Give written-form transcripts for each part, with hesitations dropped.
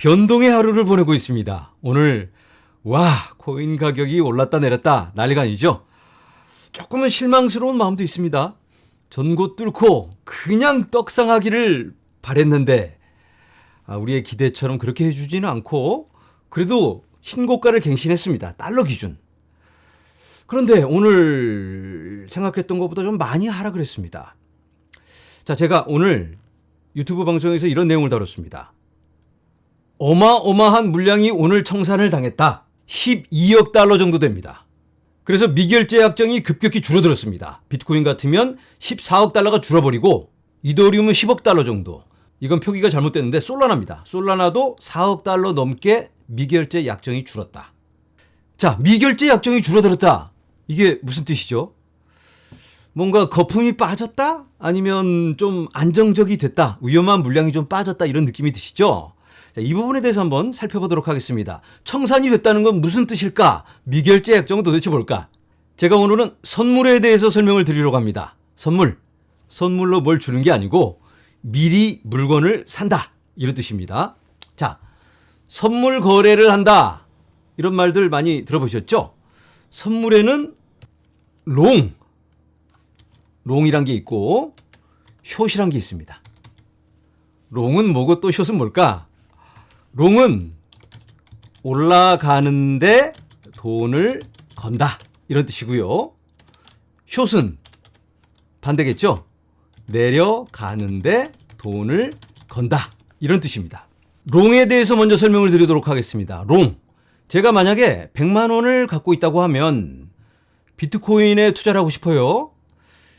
변동의 하루를 보내고 있습니다. 오늘 코인 가격이 올랐다 내렸다 난리가 아니죠. 조금은 실망스러운 마음도 있습니다. 전고 뚫고 그냥 떡상하기를 바랬는데 우리의 기대처럼 그렇게 해주지는 않고 그래도 신고가를 갱신했습니다. 달러 기준. 그런데 오늘 생각했던 것보다 좀 많이 하락을 했습니다. 자, 제가 오늘 유튜브 방송에서 이런 내용을 다뤘습니다. 어마어마한 물량이 오늘 청산을 당했다. 12억 달러 정도 됩니다. 그래서 미결제 약정이 급격히 줄어들었습니다. 비트코인 같으면 14억 달러가 줄어버리고 이더리움은 10억 달러 정도. 이건 표기가 잘못됐는데 솔라나입니다. 솔라나도 4억 달러 넘게 미결제 약정이 줄었다. 자, 미결제 약정이 줄어들었다. 이게 무슨 뜻이죠? 뭔가 거품이 빠졌다? 아니면 좀 안정적이 됐다? 위험한 물량이 좀 빠졌다? 이런 느낌이 드시죠? 자, 이 부분에 대해서 한번 살펴보도록 하겠습니다. 청산이 됐다는 건 무슨 뜻일까? 미결제 약정은 도대체 뭘까? 제가 오늘은 선물에 대해서 설명을 드리려고 합니다. 선물로 뭘 주는 게 아니고 미리 물건을 산다. 이런 뜻입니다. 자, 선물 거래를 한다. 이런 말들 많이 들어보셨죠? 선물에는 롱이란 게 있고 숏이란 게 있습니다. 롱은 뭐고 또 숏은 뭘까? 롱은 올라가는데 돈을 건다. 이런 뜻이고요. 숏은 반대겠죠? 내려가는데 돈을 건다. 이런 뜻입니다. 롱에 대해서 먼저 설명을 드리도록 하겠습니다. 롱. 제가 만약에 100만 원을 갖고 있다고 하면 비트코인에 투자를 하고 싶어요.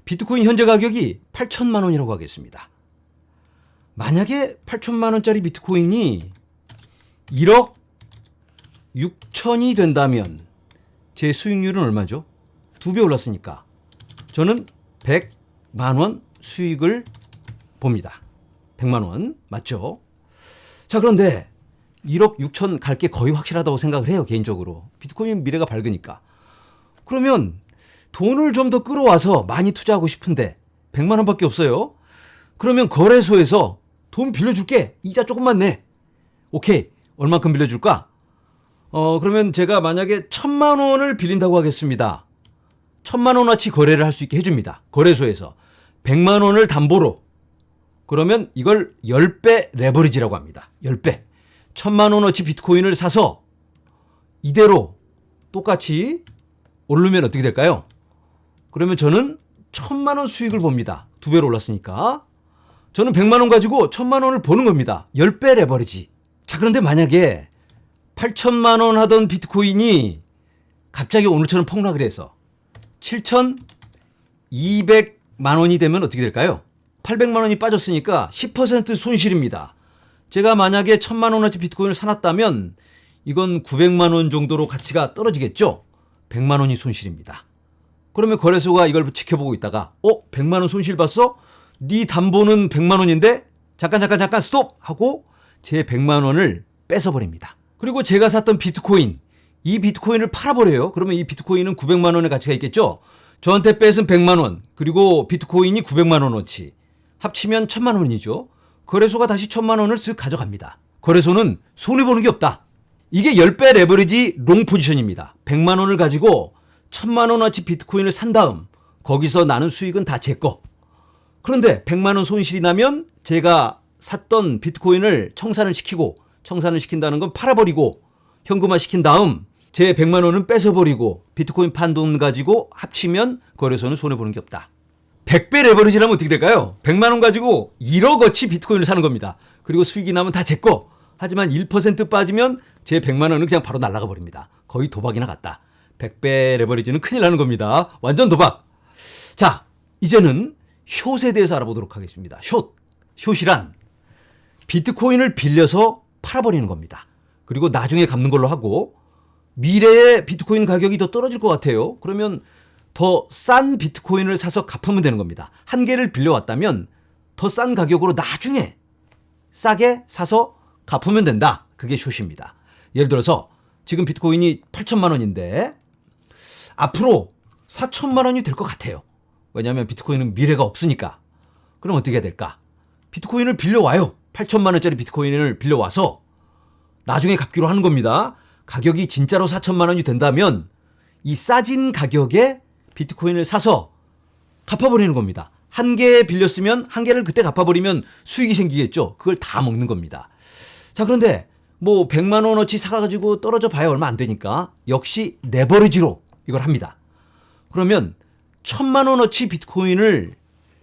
비트코인 현재 가격이 8천만 원이라고 하겠습니다. 만약에 8천만 원짜리 비트코인이 1억 6천이 된다면 제 수익률은 얼마죠? 2배 올랐으니까 저는 100만 원 수익을 봅니다. 100만 원 맞죠? 자, 그런데 1억 6천 갈 게 거의 확실하다고 생각을 해요. 개인적으로. 비트코인 미래가 밝으니까. 그러면 돈을 좀 더 끌어와서 많이 투자하고 싶은데 100만 원밖에 없어요. 그러면 거래소에서 돈 빌려줄게. 이자 조금만 내. 오케이. 얼만큼 빌려줄까? 그러면 제가 만약에 1,000만 원을 빌린다고 하겠습니다. 1,000만 원어치 거래를 할 수 있게 해줍니다. 거래소에서. 100만 원을 담보로. 그러면 이걸 10배 레버리지라고 합니다. 10배. 1,000만 원어치 비트코인을 사서 이대로 똑같이 오르면 어떻게 될까요? 그러면 저는 1,000만 원 수익을 봅니다. 2배로 올랐으니까. 저는 100만 원 가지고 1,000만 원을 버는 겁니다. 10배 레버리지. 자, 그런데 만약에 8천만 원 하던 비트코인이 갑자기 오늘처럼 폭락을 해서 7,200만 원이 되면 어떻게 될까요? 800만 원이 빠졌으니까 10% 손실입니다. 제가 만약에 1,000만 원어치 비트코인을 사놨다면 이건 900만 원 정도로 가치가 떨어지겠죠? 100만 원이 손실입니다. 그러면 거래소가 이걸 지켜보고 있다가 100만 원 손실 봤어? 네 담보는 100만 원인데 잠깐 스톱! 하고 제 100만 원을 뺏어버립니다. 그리고 제가 샀던 비트코인, 이 비트코인을 팔아버려요. 그러면 이 비트코인은 900만 원의 가치가 있겠죠? 저한테 뺏은 100만 원, 그리고 비트코인이 900만 원어치. 합치면 1,000만 원이죠. 거래소가 다시 1,000만 원을 쓱 가져갑니다. 거래소는 손해보는 게 없다. 이게 10배 레버리지 롱 포지션입니다. 100만 원을 가지고 1,000만 원어치 비트코인을 산 다음 거기서 나는 수익은 다 제 거. 그런데 100만 원 손실이 나면 제가 샀던 비트코인을 청산을 시킨다는 건 팔아버리고 현금화 시킨 다음 제 100만 원은 뺏어버리고 비트코인 판 돈 가지고 합치면 거래소는 손해보는 게 없다. 100배 레버리지라면 어떻게 될까요? 100만 원 가지고 1억어치 비트코인을 사는 겁니다. 그리고 수익이 나면 다 제 거. 하지만 1% 빠지면 제 100만 원은 그냥 바로 날아가 버립니다. 거의 도박이나 같다. 100배 레버리지는 큰일 나는 겁니다. 완전 도박. 자, 이제는 숏에 대해서 알아보도록 하겠습니다. 숏이란 비트코인을 빌려서 팔아버리는 겁니다. 그리고 나중에 갚는 걸로 하고 미래에 비트코인 가격이 더 떨어질 것 같아요. 그러면 더 싼 비트코인을 사서 갚으면 되는 겁니다. 한 개를 빌려왔다면 더 싼 가격으로 나중에 싸게 사서 갚으면 된다. 그게 숏입니다. 예를 들어서 지금 비트코인이 8천만 원인데 앞으로 4천만 원이 될 것 같아요. 왜냐하면 비트코인은 미래가 없으니까. 그럼 어떻게 해야 될까? 비트코인을 빌려와요. 8천만 원짜리 비트코인을 빌려와서 나중에 갚기로 하는 겁니다. 가격이 진짜로 4천만 원이 된다면 이 싸진 가격에 비트코인을 사서 갚아버리는 겁니다. 한 개 빌렸으면 한 개를 그때 갚아버리면 수익이 생기겠죠. 그걸 다 먹는 겁니다. 자, 그런데 뭐 100만 원어치 사가지고 떨어져 봐야 얼마 안 되니까 역시 레버리지로 이걸 합니다. 그러면 1000만 원어치 비트코인을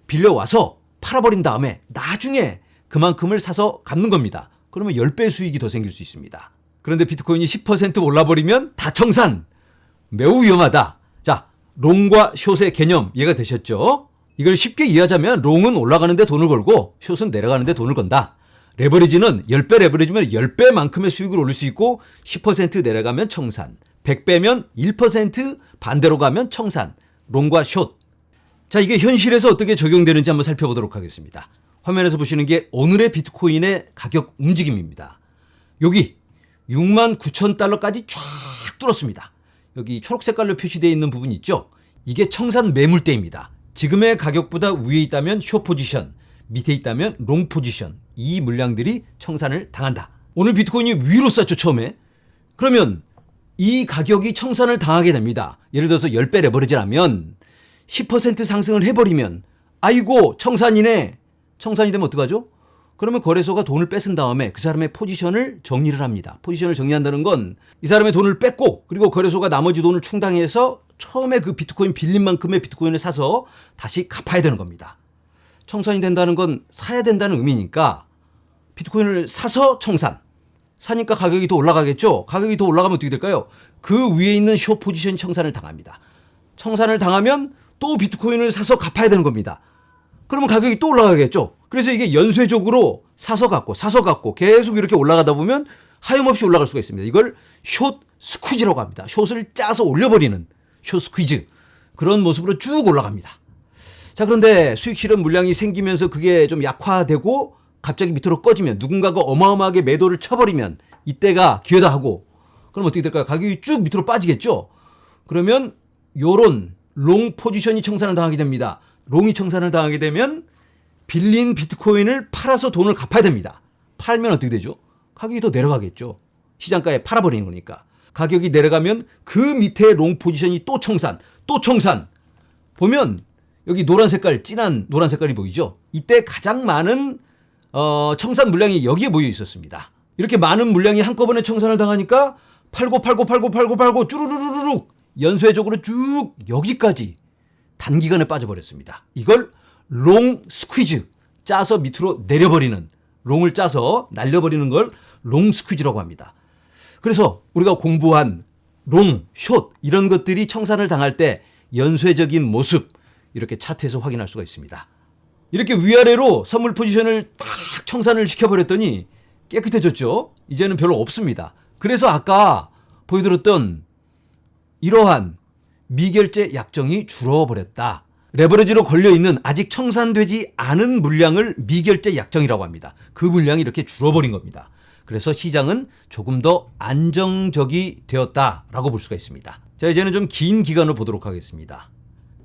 빌려와서 팔아버린 다음에 나중에 그만큼을 사서 갚는 겁니다. 그러면 10배 수익이 더 생길 수 있습니다. 그런데 비트코인이 10% 올라버리면 다 청산. 매우 위험하다. 자, 롱과 숏의 개념 이해가 되셨죠? 이걸 쉽게 이해하자면 롱은 올라가는데 돈을 걸고 숏은 내려가는데 돈을 건다. 레버리지는 10배 레버리지면 10배만큼의 수익을 올릴 수 있고 10% 내려가면 청산, 100배면 1% 반대로 가면 청산. 롱과 숏. 자, 이게 현실에서 어떻게 적용되는지 한번 살펴보도록 하겠습니다. 화면에서 보시는 게 오늘의 비트코인의 가격 움직임입니다. 여기 69,000달러까지 쫙 뚫었습니다. 여기 초록 색깔로 표시되어 있는 부분이 있죠. 이게 청산 매물대입니다. 지금의 가격보다 위에 있다면 숏 포지션, 밑에 있다면 롱 포지션, 이 물량들이 청산을 당한다. 오늘 비트코인이 위로 쐈죠, 처음에. 그러면 이 가격이 청산을 당하게 됩니다. 예를 들어서 10배 레버리지라면 10% 상승을 해버리면 아이고 청산이네. 청산이 되면 어떡하죠? 그러면 거래소가 돈을 뺏은 다음에 그 사람의 포지션을 정리를 합니다. 포지션을 정리한다는 건 이 사람의 돈을 뺏고 그리고 거래소가 나머지 돈을 충당해서 처음에 그 비트코인 빌린 만큼의 비트코인을 사서 다시 갚아야 되는 겁니다. 청산이 된다는 건 사야 된다는 의미니까 비트코인을 사서 청산. 사니까 가격이 더 올라가겠죠? 가격이 더 올라가면 어떻게 될까요? 그 위에 있는 숏 포지션 청산을 당합니다. 청산을 당하면 또 비트코인을 사서 갚아야 되는 겁니다. 그러면 가격이 또 올라가겠죠? 그래서 이게 연쇄적으로 사서 갚고 계속 이렇게 올라가다 보면 하염없이 올라갈 수가 있습니다. 이걸 숏 스퀴즈라고 합니다. 숏을 짜서 올려버리는 숏 스퀴즈. 그런 모습으로 쭉 올라갑니다. 자, 그런데 수익 실현 물량이 생기면서 그게 좀 약화되고 갑자기 밑으로 꺼지면 누군가가 어마어마하게 매도를 쳐버리면 이때가 기회다 하고 그럼 어떻게 될까요? 가격이 쭉 밑으로 빠지겠죠? 그러면 요런 롱 포지션이 청산을 당하게 됩니다. 롱이 청산을 당하게 되면 빌린 비트코인을 팔아서 돈을 갚아야 됩니다. 팔면 어떻게 되죠? 가격이 더 내려가겠죠. 시장가에 팔아버리는 거니까. 가격이 내려가면 그 밑에 롱 포지션이 또 청산. 보면 여기 노란 색깔, 진한 노란 색깔이 보이죠? 이때 가장 많은 청산 물량이 여기에 모여 있었습니다. 이렇게 많은 물량이 한꺼번에 청산을 당하니까 팔고 쭈루루루룩 연쇄적으로 쭉 여기까지 단기간에 빠져버렸습니다. 이걸 롱 스퀴즈, 짜서 밑으로 내려버리는, 롱을 짜서 날려버리는 걸 롱 스퀴즈라고 합니다. 그래서 우리가 공부한 롱, 숏 이런 것들이 청산을 당할 때 연쇄적인 모습 이렇게 차트에서 확인할 수가 있습니다. 이렇게 위아래로 선물 포지션을 딱 청산을 시켜버렸더니 깨끗해졌죠. 이제는 별로 없습니다. 그래서 아까 보여드렸던 이러한 미결제 약정이 줄어버렸다. 레버리지로 걸려있는 아직 청산되지 않은 물량을 미결제 약정이라고 합니다. 그 물량이 이렇게 줄어버린 겁니다. 그래서 시장은 조금 더 안정적이 되었다라고 볼 수가 있습니다. 자, 이제는 좀 긴 기간을 보도록 하겠습니다.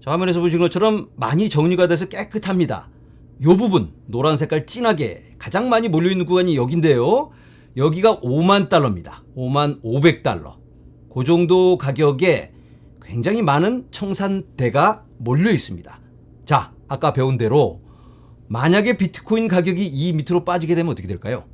자, 화면에서 보시는 것처럼 많이 정리가 돼서 깨끗합니다. 이 부분 노란 색깔 진하게 가장 많이 몰려있는 구간이 여기인데요. 여기가 5만 달러입니다. 5만 500달러. 그 정도 가격에 굉장히 많은 청산대가 몰려 있습니다. 자, 아까 배운 대로 만약에 비트코인 가격이 이 밑으로 빠지게 되면 어떻게 될까요?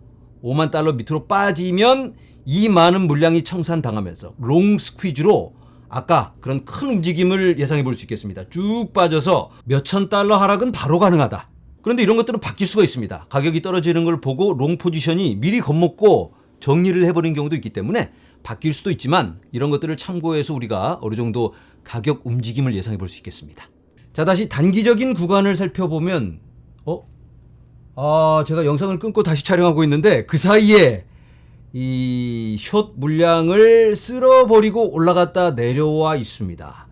5만 달러 밑으로 빠지면 이 많은 물량이 청산당하면서 롱 스퀴즈로 아까 그런 큰 움직임을 예상해 볼 수 있겠습니다. 쭉 빠져서 몇천 달러 하락은 바로 가능하다. 그런데 이런 것들은 바뀔 수가 있습니다. 가격이 떨어지는 걸 보고 롱 포지션이 미리 겁먹고 정리를 해버린 경우도 있기 때문에 바뀔 수도 있지만 이런 것들을 참고해서 우리가 어느 정도 가격 움직임을 예상해 볼 수 있겠습니다. 자, 다시 단기적인 구간을 살펴보면 제가 영상을 끊고 다시 촬영하고 있는데 그 사이에 이 숏 물량을 쓸어버리고 올라갔다 내려와 있습니다.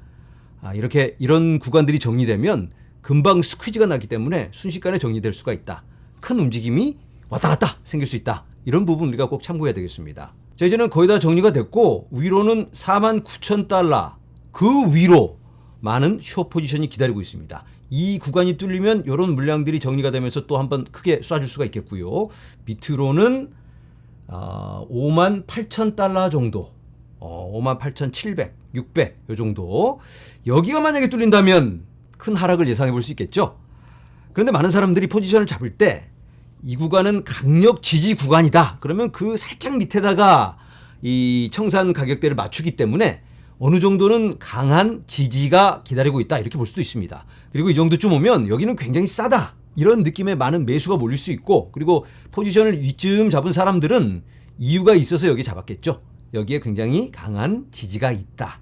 이렇게 이런 구간들이 정리되면 금방 스퀴즈가 나기 때문에 순식간에 정리될 수가 있다. 큰 움직임이 왔다 갔다 생길 수 있다. 이런 부분 우리가 꼭 참고해야 되겠습니다. 자, 이제는 거의 다 정리가 됐고 위로는 49,000달러 그 위로 많은 숏 포지션이 기다리고 있습니다. 이 구간이 뚫리면 이런 물량들이 정리가 되면서 또 한번 크게 쏴줄 수가 있겠고요. 밑으로는 58,000달러 정도, 58,700, 600 요 정도. 여기가 만약에 뚫린다면 큰 하락을 예상해 볼 수 있겠죠. 그런데 많은 사람들이 포지션을 잡을 때 이 구간은 강력 지지 구간이다. 그러면 그 살짝 밑에다가 이 청산 가격대를 맞추기 때문에 어느 정도는 강한 지지가 기다리고 있다. 이렇게 볼 수도 있습니다. 그리고 이 정도쯤 오면 여기는 굉장히 싸다. 이런 느낌의 많은 매수가 몰릴 수 있고, 그리고 포지션을 이쯤 잡은 사람들은 이유가 있어서 여기 잡았겠죠. 여기에 굉장히 강한 지지가 있다.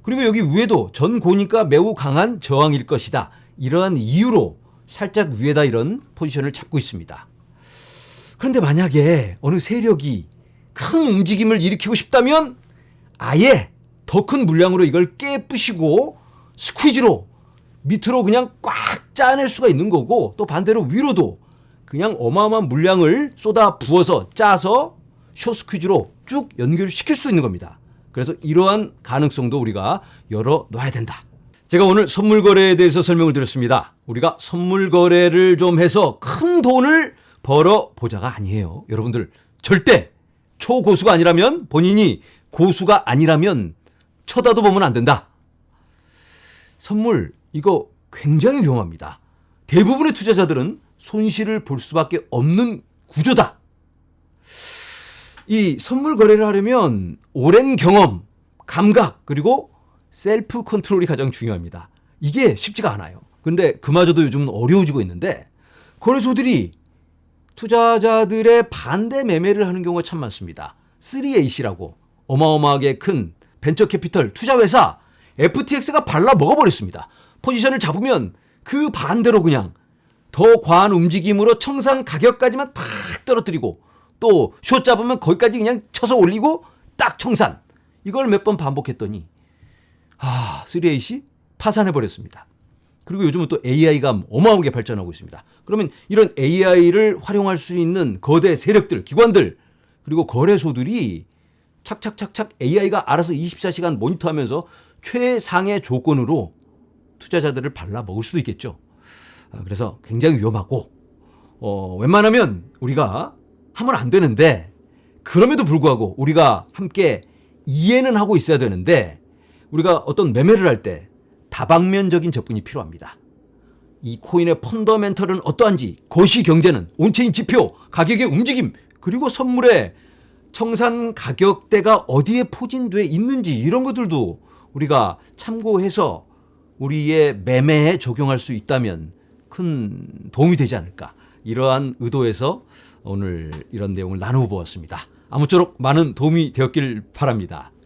그리고 여기 위에도 전 고니까 매우 강한 저항일 것이다. 이러한 이유로 살짝 위에다 이런 포지션을 잡고 있습니다. 그런데 만약에 어느 세력이 큰 움직임을 일으키고 싶다면 아예 더 큰 물량으로 이걸 깨부시고 스퀴즈로 밑으로 그냥 꽉 짜낼 수가 있는 거고, 또 반대로 위로도 그냥 어마어마한 물량을 쏟아 부어서 짜서 숏 스퀴즈로 쭉 연결시킬 수 있는 겁니다. 그래서 이러한 가능성도 우리가 열어놔야 된다. 제가 오늘 선물 거래에 대해서 설명을 드렸습니다. 우리가 선물 거래를 좀 해서 큰 돈을 벌어보자가 아니에요. 여러분들 절대 초고수가 아니라면, 본인이 고수가 아니라면 쳐다도 보면 안 된다. 선물 이거 굉장히 위험합니다. 대부분의 투자자들은 손실을 볼 수밖에 없는 구조다. 이 선물 거래를 하려면 오랜 경험, 감각, 그리고 셀프 컨트롤이 가장 중요합니다. 이게 쉽지가 않아요. 근데 그마저도 요즘은 어려워지고 있는데, 거래소들이 투자자들의 반대 매매를 하는 경우가 참 많습니다. 3H라고 어마어마하게 큰 벤처 캐피털 투자회사 FTX가 발라 먹어버렸습니다. 포지션을 잡으면 그 반대로 그냥 더 과한 움직임으로 청산 가격까지만 탁 떨어뜨리고, 또 숏 잡으면 거기까지 그냥 쳐서 올리고 딱 청산. 이걸 몇 번 반복했더니 3H 파산해버렸습니다. 그리고 요즘은 또 AI가 어마어마하게 발전하고 있습니다. 그러면 이런 AI를 활용할 수 있는 거대 세력들, 기관들, 그리고 거래소들이 착착착착 AI가 알아서 24시간 모니터하면서 최상의 조건으로 투자자들을 발라 먹을 수도 있겠죠. 그래서 굉장히 위험하고, 웬만하면 우리가 하면 안 되는데, 그럼에도 불구하고 우리가 함께 이해는 하고 있어야 되는데, 우리가 어떤 매매를 할 때 다방면적인 접근이 필요합니다. 이 코인의 펀더멘털은 어떠한지, 거시 경제는, 온체인 지표, 가격의 움직임, 그리고 선물의 청산 가격대가 어디에 포진돼 있는지, 이런 것들도 우리가 참고해서 우리의 매매에 적용할 수 있다면 큰 도움이 되지 않을까, 이러한 의도에서 오늘 이런 내용을 나누어 보았습니다. 아무쪼록 많은 도움이 되었길 바랍니다.